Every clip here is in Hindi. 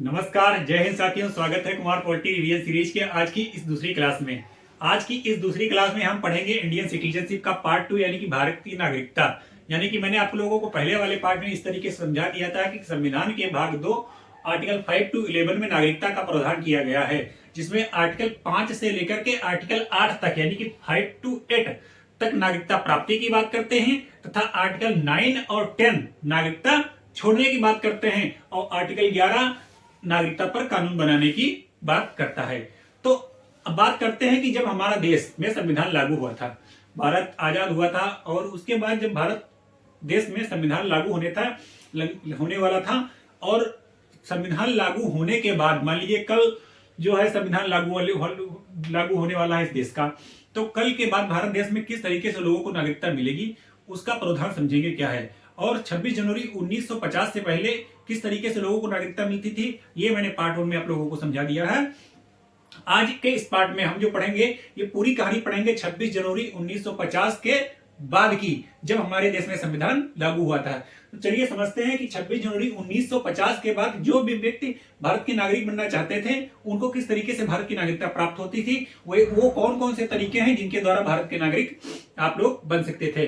नमस्कार, जय हिंद साथियों। स्वागत है कुमार पॉलिटी रिवीजन सीरीज के आज की इस दूसरी क्लास में। आज की इस दूसरी क्लास में हम पढ़ेंगे इंडियन सिटीजनशिप का पार्ट 2 यानी कि भारत की नागरिकता। यानी कि मैंने आप लोगों को पहले वाले पार्ट में इस तरीके से समझा दिया था कि संविधान के भाग 2 आर्टिकल 5 to 11 में नागरिकता का प्रावधान किया गया है, जिसमें आर्टिकल 5 से लेकर के आर्टिकल 8 तक यानी कि 5 to 8 तक नागरिकता प्राप्ति की बात करते हैं, तथा आर्टिकल 9 और 10 नागरिकता छोड़ने की बात करते हैं, और आर्टिकल 11 नागरिकता पर कानून बनाने की बात करता है। तो अब बात करते हैं कि जब हमारा देश में संविधान लागू हुआ था, भारत आजाद हुआ था, और उसके बाद जब भारत देश में संविधान लागू होने वाला था, और संविधान लागू होने के बाद मान लीजिए कल जो है संविधान लागू होने वाला है इस देश का, तो कल के बाद भारत देश में किस तरीके से लोगों को नागरिकता मिलेगी उसका प्रावधान समझेंगे क्या है, और 26 जनवरी 1950 से पहले किस तरीके से लोगों को नागरिकता मिलती थी, ये मैंने पार्ट 1 में आप लोगों को समझा दिया है। आज के इस पार्ट में हम जो पढ़ेंगे ये पूरी कहानी पढ़ेंगे 26 जनवरी 1950 के बाद की, जब हमारे देश में संविधान लागू हुआ था। तो चलिए समझते हैं कि 26 जनवरी 1950 के बाद जो भी व्यक्ति भारत के नागरिक बनना चाहते थे उनको किस तरीके से भारत की नागरिकता प्राप्त होती थी, वो कौन कौन से तरीके हैं जिनके द्वारा भारत के नागरिक आप लोग बन सकते थे।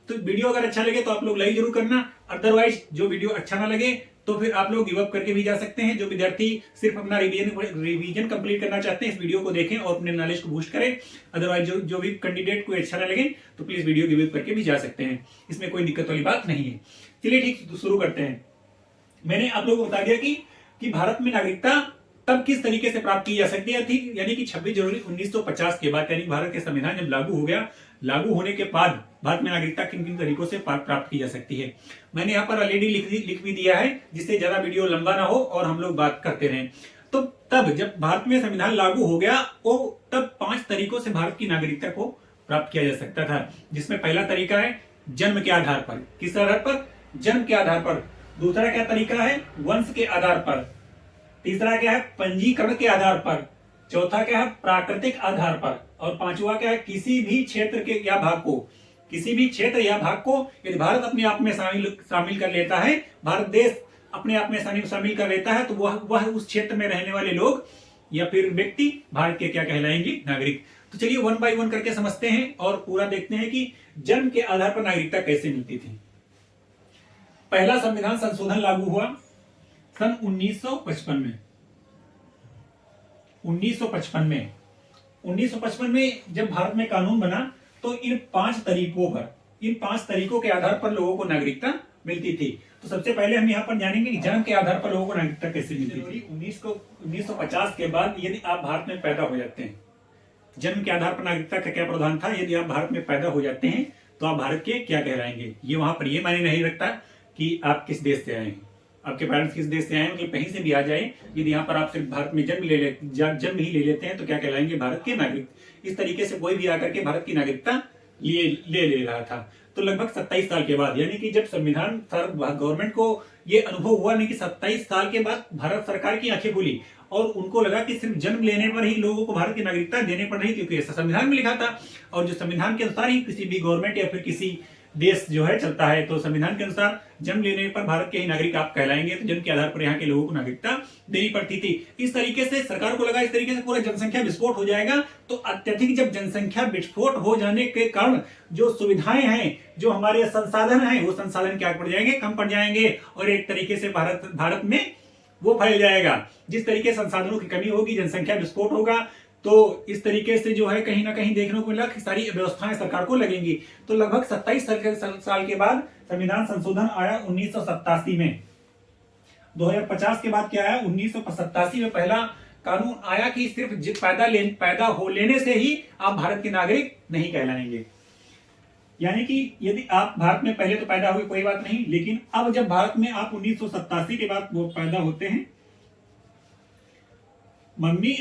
तो वीडियो अगर अच्छा लगे तो आप लोग लाइक जरूर करना, अदरवाइज जो वीडियो अच्छा ना लगे तो फिर आप लोग गिव अप करके भी जा सकते हैं। जो विद्यार्थी सिर्फ अपना रिवीजन कंप्लीट करना चाहते हैं इस वीडियो को देखें और अपने नॉलेज को बूस्ट करें। अदरवाइज जो भी कैंडिडेट को अच्छा ना लगे तो प्लीज वीडियो गिव अप करके भी जा सकते हैं, इसमें कोई दिक्कत वाली बात नहीं है। चलिए ठीक, शुरू करते हैं। मैंने आप लोगों को बता दिया कि भारत में नागरिकता तब किस तरीके से प्राप्त की जा सकती है थी, यानी कि 26 जनवरी 1950 के बाद, यानी भारत के संविधान जब लागू हो गया, लागू होने के बाद भारत में नागरिकता किन किन तरीकों से प्राप्त की जा सकती है। मैंने यहाँ पर ऑलरेडी लिख भी दिया है, जिससे ज्यादा वीडियो लंबा ना हो और हम लोग बात करते रहें। तो तब जब भारत में संविधान लागू हो गया तब 5 तरीकों से भारत की नागरिकता को प्राप्त किया जा सकता था, जिसमें पहला तरीका है जन्म के आधार पर। किस आधार पर? जन्म के आधार पर। दूसरा क्या तरीका है? वंश के आधार पर। तीसरा क्या है? पंजीकरण के आधार पर। चौथा क्या है? प्राकृतिक आधार पर। और पांचवा क्या है? किसी भी क्षेत्र के या भाग को, किसी भी क्षेत्र या भाग को यदि भारत अपने आप में शामिल कर लेता है, भारत देश अपने आप में शामिल कर लेता है, तो वह उस क्षेत्र में रहने वाले लोग या फिर व्यक्ति भारत के क्या कहलाएंगे? नागरिक। तो चलिए 1 by 1 करके समझते हैं और पूरा देखते हैं कि जन्म के आधार पर नागरिकता कैसे मिलती थी। पहला संविधान संशोधन लागू हुआ सन 1955 में। 1955 में जब भारत में कानून बना तो इन 5 तरीकों के आधार पर लोगों को नागरिकता मिलती थी। तो सबसे पहले हम यहाँ पर जानेंगे कि जन्म के आधार पर लोगों को नागरिकता कैसे मिलती थी। 1950 के बाद यदि आप भारत में पैदा हो जाते हैं, जन्म के आधार पर नागरिकता का क्या प्रावधान था? यदि आप भारत में पैदा हो जाते हैं तो आप भारत के क्या कहलाएंगे। ये वहां पर ये मायने नहीं रखता कि आप किस देश से आए हैं, आपके पेरेंट्स किस देश से आए, मतलब कहीं से भी आ जाए, यदि यहाँ पर आप सिर्फ भारत में जन्म ही ले लेते हैं तो क्या कहलाएंगे? भारत के नागरिक। इस तरीके से कोई भी आकर के भारत की नागरिकता ले रहा था। तो लगभग 27 साल के बाद, यानी कि जब संविधान गवर्नमेंट को ये अनुभव हुआ नहीं कि 27 साल के बाद भारत सरकार की आंखें खुली और उनको लगा कि सिर्फ जन्म लेने पर ही लोगों को भारत की नागरिकता देने पर नहीं, क्योंकि ऐसा संविधान में लिखा था, और जो संविधान के अनुसार ही किसी भी गवर्नमेंट या फिर किसी देश जो है चलता है, तो संविधान के अनुसार जन्म लेने पर भारत के ही नागरिक आप कहलाएंगे। तो जन्म के आधार पर यहाँ के लोगों को नागरिकता देनी पड़ती थी। इस तरीके से सरकार को लगा इस तरीके से पूरा जनसंख्या विस्फोट हो जाएगा, तो अत्यधिक जब जनसंख्या विस्फोट हो जाने के कारण जो सुविधाएं हैं, जो हमारे संसाधन हैं, वो संसाधन क्या पड़ जाएंगे? कम पड़ जाएंगे, और एक तरीके से भारत में वो फैल जाएगा। जिस तरीके से संसाधनों की कमी होगी, जनसंख्या विस्फोट होगा, तो इस तरीके से जो है कहीं ना कहीं देखने को मिला कि सारी व्यवस्थाएं सरकार को लगेंगी। तो लगभग 27 साल के बाद संविधान संशोधन आया 1987 में। 2050 के बाद क्या आया? 1987 में पहला कानून आया कि सिर्फ पैदा हो लेने से ही आप भारत के नागरिक नहीं कहलाएंगे। यानी कि यदि आप भारत में पहले तो पैदा हुए कोई बात नहीं, लेकिन अब जब भारत में आप 1987 के बाद वो पैदा होते हैं, मम्मी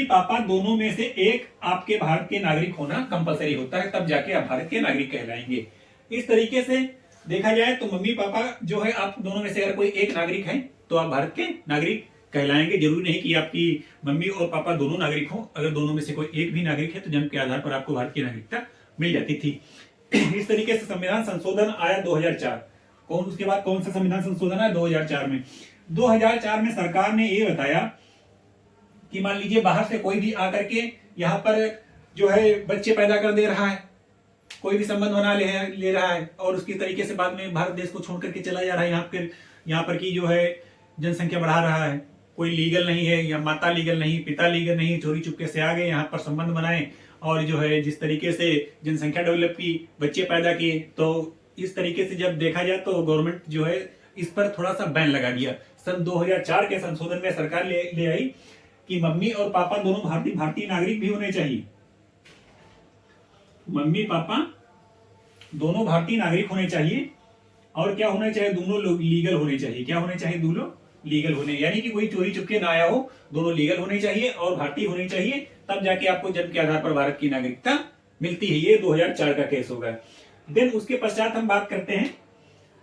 पापा दोनों में से एक आपके भारत के नागरिक होना कंपलसरी होता है, तब जाके आप भारत के नागरिक कहलाएंगे। इस तरीके से देखा जाए तो मम्मी पापा जो है आप दोनों में से अगर कोई एक नागरिक है तो आप भारत के नागरिक कहलाएंगे। जरूरी नहीं कि आपकी मम्मी और पापा दोनों नागरिक हो, अगर दोनों में से कोई एक भी नागरिक है तो जन्म के आधार पर आपको भारत की नागरिकता मिल जाती थी। इस तरीके से संविधान संशोधन आया 2004। उसके बाद कौन सा संविधान संशोधन आया? 2004 में। 2004 में सरकार ने ये बताया कि मान लीजिए बाहर से कोई भी आकर के यहाँ पर जो है बच्चे पैदा कर दे रहा है, कोई भी संबंध बना ले रहा है और उसकी तरीके से बाद में भारत देश को छोड़ करके चला जा रहा है, यहाँ पर की जो है जनसंख्या बढ़ा रहा है, कोई लीगल नहीं है, या माता लीगल नहीं, पिता लीगल नहीं, चोरी चुपके से आ गए, यहाँ पर संबंध बनाए और जो है जिस तरीके से जनसंख्या डेवलप की, बच्चे पैदा किए, तो इस तरीके से जब देखा जाए तो गवर्नमेंट जो है इस पर थोड़ा सा बैन लगा दिया। सन 2004 के संशोधन में सरकार ले आई कि मम्मी और पापा दोनों भारतीय नागरिक भी होने चाहिए। मम्मी पापा दोनों भारतीय नागरिक होने चाहिए और क्या होना चाहिए, दोनों लोग लीगल होने चाहिए। क्या होने चाहिए, दोनों लीगल होने, यानी कि कोई चोरी चुपके ना आया हो, दोनों लीगल होने चाहिए और भारतीय होने चाहिए, तब जाके आपको जन्म के आधार पर भारत की नागरिकता मिलती है। ये 2004 का केस होगा। देन उसके पश्चात हम बात करते हैं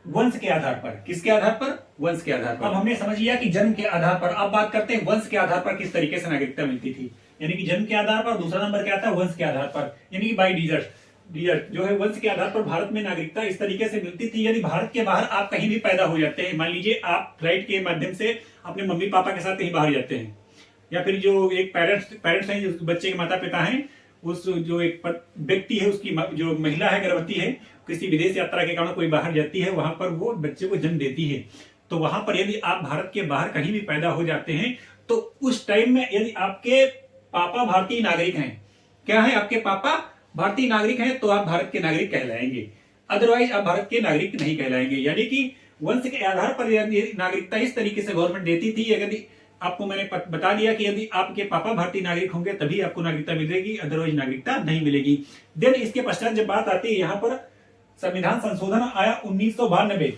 वंश के आधार पर। किसके आधार पर, वंश के आधार पर। अब हमने समझ लिया कि जन्म के आधार पर, अब बात करते हैं वंश के आधार पर किस तरीके से नागरिकता मिलती थी। यानी कि जन्म के आधार पर, दूसरा नंबर क्या आता है, वंश के आधार पर, यानी कि बाई डिजर्ट जो है वंश के आधार पर भारत में नागरिकता इस तरीके से मिलती थी। यदि भारत के बाहर आप कहीं भी पैदा हो जाते हैं, मान लीजिए आप फ्लाइट के माध्यम से अपने मम्मी पापा के साथ कहीं बाहर जाते हैं, या फिर जो एक पेरेंट्स हैं, जो बच्चे के माता पिता हैं, उस जो एक व्यक्ति है, उसकी जो महिला है, गर्भवती है, किसी विदेश यात्रा के कारण कोई बाहर जाती है, वहां पर वो बच्चे को जन्म देती है, तो वहां पर यदि आप भारत के बाहर कहीं भी पैदा हो जाते हैं, तो उस टाइम में यदि आपके पापा भारतीय नागरिक हैं, क्या है, आपके पापा भारतीय नागरिक हैं, तो आप भारत के नागरिक कहलाएंगे, अदरवाइज आप भारत के नागरिक नहीं कहलाएंगे। यानी कि वंश के आधार पर नागरिकता इस तरीके से गवर्नमेंट देती थी। यदि आपको मैंने बता दिया कि यदि आपके पापा भारतीय नागरिक होंगे तभी आपको नागरिकता मिलेगी, अदरवाइज नागरिकता नहीं मिलेगी। देन इसके पश्चात जब बात आती है यहाँ पर संविधान संशोधन आया 1992,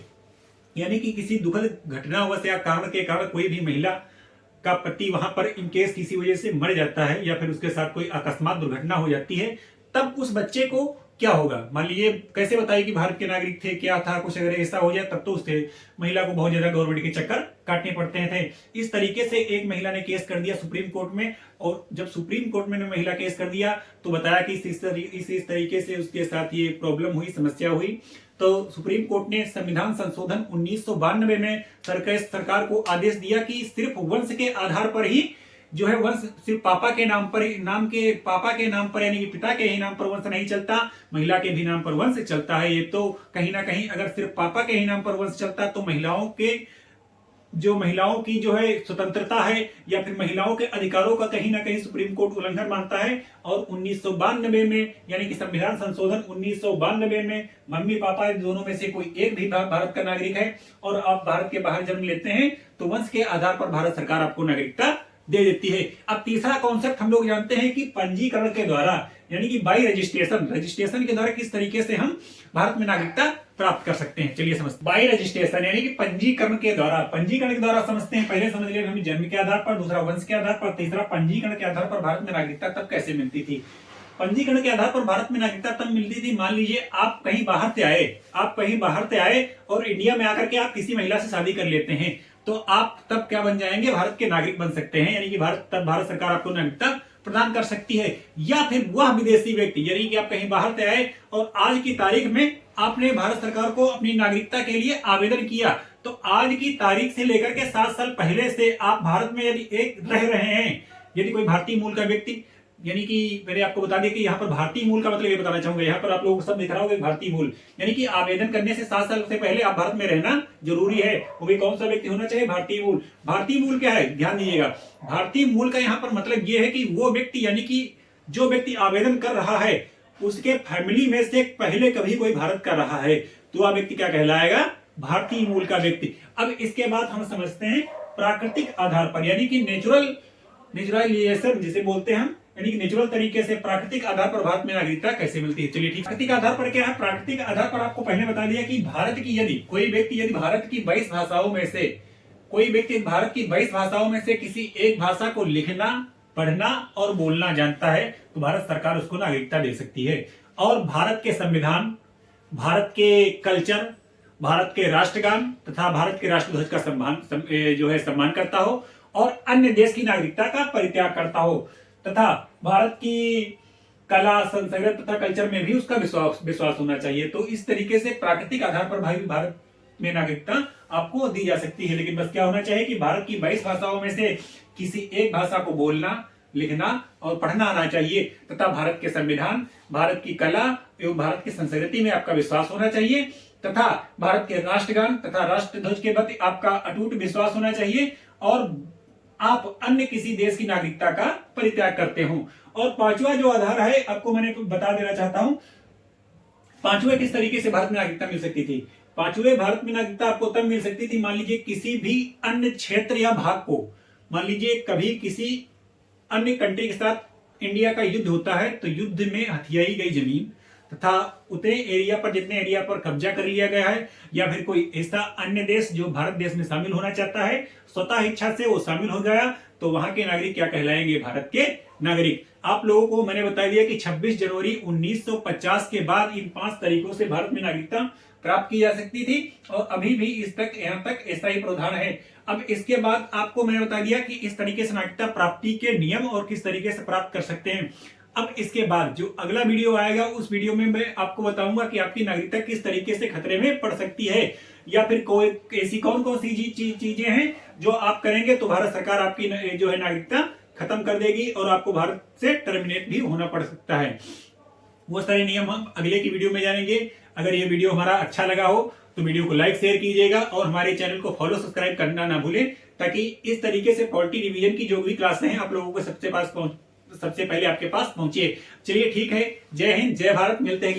यानी कि किसी दुखद घटनावश या कारण के कारण कोई भी महिला का पति वहां पर इनकेस किसी वजह से मर जाता है या फिर उसके साथ कोई अकस्मात दुर्घटना हो जाती है, तब उस बच्चे को क्या होगा। मान लीजिए कैसे बताइए कि भारत के नागरिक थे, क्या था, कुछ अगर ऐसा हो जाए तब तो उसके महिला को बहुत ज्यादा गवर्नमेंट के चक्कर काटने पड़ते थे। इस तरीके से एक महिला ने केस कर दिया सुप्रीम कोर्ट में, और जब सुप्रीम कोर्ट में महिला केस कर दिया तो बताया कि इस तरीके से उसके साथ ये प्रॉब्लम हुई, समस्या हुई, तो सुप्रीम कोर्ट ने संविधान संशोधन 1992 में सरकार को आदेश दिया कि सिर्फ वंश के आधार पर ही जो है वंश सिर्फ पापा के नाम पर, पापा के नाम पर यानी कि पिता के ही नाम पर वंश नहीं चलता, महिला के भी नाम पर वंश चलता है। ये तो कहीं ना कहीं अगर सिर्फ पापा के ही नाम पर वंश चलता तो महिलाओं की जो है स्वतंत्रता है या फिर महिलाओं के अधिकारों का कहीं ना कहीं सुप्रीम कोर्ट उल्लंघन मानता है। और 1992 में यानी कि संविधान संशोधन 1992 में मम्मी पापा दोनों में से कोई एक भी भारत का नागरिक है और आप भारत के बाहर जन्म लेते हैं तो वंश के आधार पर भारत सरकार आपको नागरिकता दे देती है। अब तीसरा कॉन्सेप्ट हम लोग जानते हैं कि पंजीकरण के द्वारा यानी कि बाई रजिस्ट्रेशन के द्वारा किस तरीके से हम भारत में नागरिकता प्राप्त कर सकते हैं। चलिए समझते हैं। बाई रजिस्ट्रेशन यानी कि पंजीकरण के द्वारा समझते हैं। पहले समझ लिया हमें जन्म के आधार पर, दूसरा वंश के आधार पर, तीसरा पंजीकरण के आधार पर भारत में नागरिकता तब कैसे मिलती थी। पंजीकरण के आधार पर भारत में नागरिकता तब मिलती थी, मान लीजिए आप कहीं बाहर से आए और इंडिया में आकर के आप किसी महिला से शादी कर लेते हैं तो आप तब क्या बन जाएंगे, भारत के नागरिक बन सकते हैं। यानी कि भारत सरकार आपको नागरिकता प्रदान कर सकती है। या फिर वह विदेशी व्यक्ति यानी कि आप कहीं बाहर से आए और आज की तारीख में आपने भारत सरकार को अपनी नागरिकता के लिए आवेदन किया तो आज की तारीख से लेकर के 7 साल पहले से आप भारत में यदि रह रहे हैं, यदि कोई भारतीय मूल का व्यक्ति, यानी कि मैंने आपको बता दिया कि यहाँ पर भारतीय मूल का मतलब ये बताना चाहूंगा, यहाँ पर आप लोगों को सब दिख रहा होगा भारतीय मूल, यानी कि आवेदन करने से 7 साल से पहले आप भारत में रहना जरूरी है। वो भी कौन सा व्यक्ति होना चाहिए, भारतीय मूल। भारतीय मूल क्या है, ध्यान दीजिएगा, भारतीय मूल का यहाँ पर मतलब ये है कि वो व्यक्ति यानी कि जो व्यक्ति आवेदन कर रहा है उसके फैमिली में से पहले कभी कोई भारत का रहा है तो वह व्यक्ति क्या कहलाएगा, भारतीय मूल का व्यक्ति। अब इसके बाद हम समझते हैं प्राकृतिक आधार पर यानी कि नेचुरलाइजेशन जिसे बोलते हैं हम, यानी कि नेचुरल तरीके से प्राकृतिक आधार पर भारत में नागरिकता कैसे मिलती है। चलिए ठीक, प्राकृतिक आधार पर क्या है, प्राकृतिक आधार पर आपको पहले बता दिया कि भारत की यदि कोई व्यक्ति यदि भारत की 22 भाषाओं में से किसी एक भाषा को लिखना, पढ़ना और बोलना जानता है तो भारत सरकार उसको नागरिकता दे सकती है। और भारत के संविधान, भारत के कल्चर, भारत के राष्ट्रगान तथा भारत के राष्ट्रध्वज का सम्मान करता हो और अन्य देश की नागरिकता का परित्याग करता हो तथा भारत की कला, संस्कृति तथा कल्चर में भी उसका विश्वास होना चाहिए। तो इस तरीके से प्राकृतिक आधार पर भाई भारत में नागरिकता आपको दी जा सकती है। लेकिन बस क्या होना चाहिए कि भारत की 22 भाषाओं में से किसी एक भाषा को बोलना, लिखना और पढ़ना आना चाहिए तथा भारत के संविधान, भारत की कला एवं भारत की संस्कृति में आपका विश्वास होना चाहिए तथा भारत के राष्ट्रगान तथा राष्ट्रध्वज के प्रति आपका अटूट विश्वास होना चाहिए और आप अन्य किसी देश की नागरिकता का परित्याग करते हो। और पांचवा जो आधार है आपको मैंने बता देना चाहता हूं, पांचवे किस तरीके से भारत में नागरिकता मिल सकती थी। पांचवे भारत में नागरिकता आपको तब मिल सकती थी, मान लीजिए किसी भी अन्य क्षेत्र या भाग को, मान लीजिए कभी किसी अन्य कंट्री के साथ इंडिया का युद्ध होता है तो युद्ध में हथियाई गई जमीन तथा उतने एरिया पर, जितने एरिया पर कब्जा कर लिया गया है, या फिर कोई ऐसा अन्य देश जो भारत देश में शामिल होना चाहता है, स्वतः इच्छा से वो शामिल हो गया, तो वहां के नागरिक क्या कहलाएंगे, भारत के नागरिक। आप लोगों को मैंने बता दिया कि 26 जनवरी 1950 के बाद इन 5 तरीकों से भारत में नागरिकता प्राप्त की जा सकती थी और अभी भी इस तक यहां तक ऐसा ही प्रावधान है। अब इसके बाद आपको मैंने बता दिया कि इस तरीके से नागरिकता प्राप्ति के नियम और किस तरीके से प्राप्त कर सकते हैं। अब इसके बाद जो अगला वीडियो आएगा उस वीडियो में मैं आपको बताऊंगा कि आपकी नागरिकता किस तरीके से खतरे में पड़ सकती है, या फिर कोई ऐसी कौन कौन सी चीजें हैं जो आप करेंगे तो भारत सरकार आपकी जो है नागरिकता खत्म कर देगी और आपको भारत से टर्मिनेट भी होना पड़ सकता है। वो सारे नियम हम अगले की वीडियो में जानेंगे। अगर ये वीडियो हमारा अच्छा लगा हो तो वीडियो को लाइक शेयर कीजिएगा और हमारे चैनल को फॉलो सब्सक्राइब करना ना भूलें, ताकि इस तरीके से पॉलिटी रिवीजन की जो भी क्लासें हैं आप लोगों को सबसे पहले आपके पास पहुंचे। चलिए ठीक है, जय हिंद जय भारत, मिलते हैं।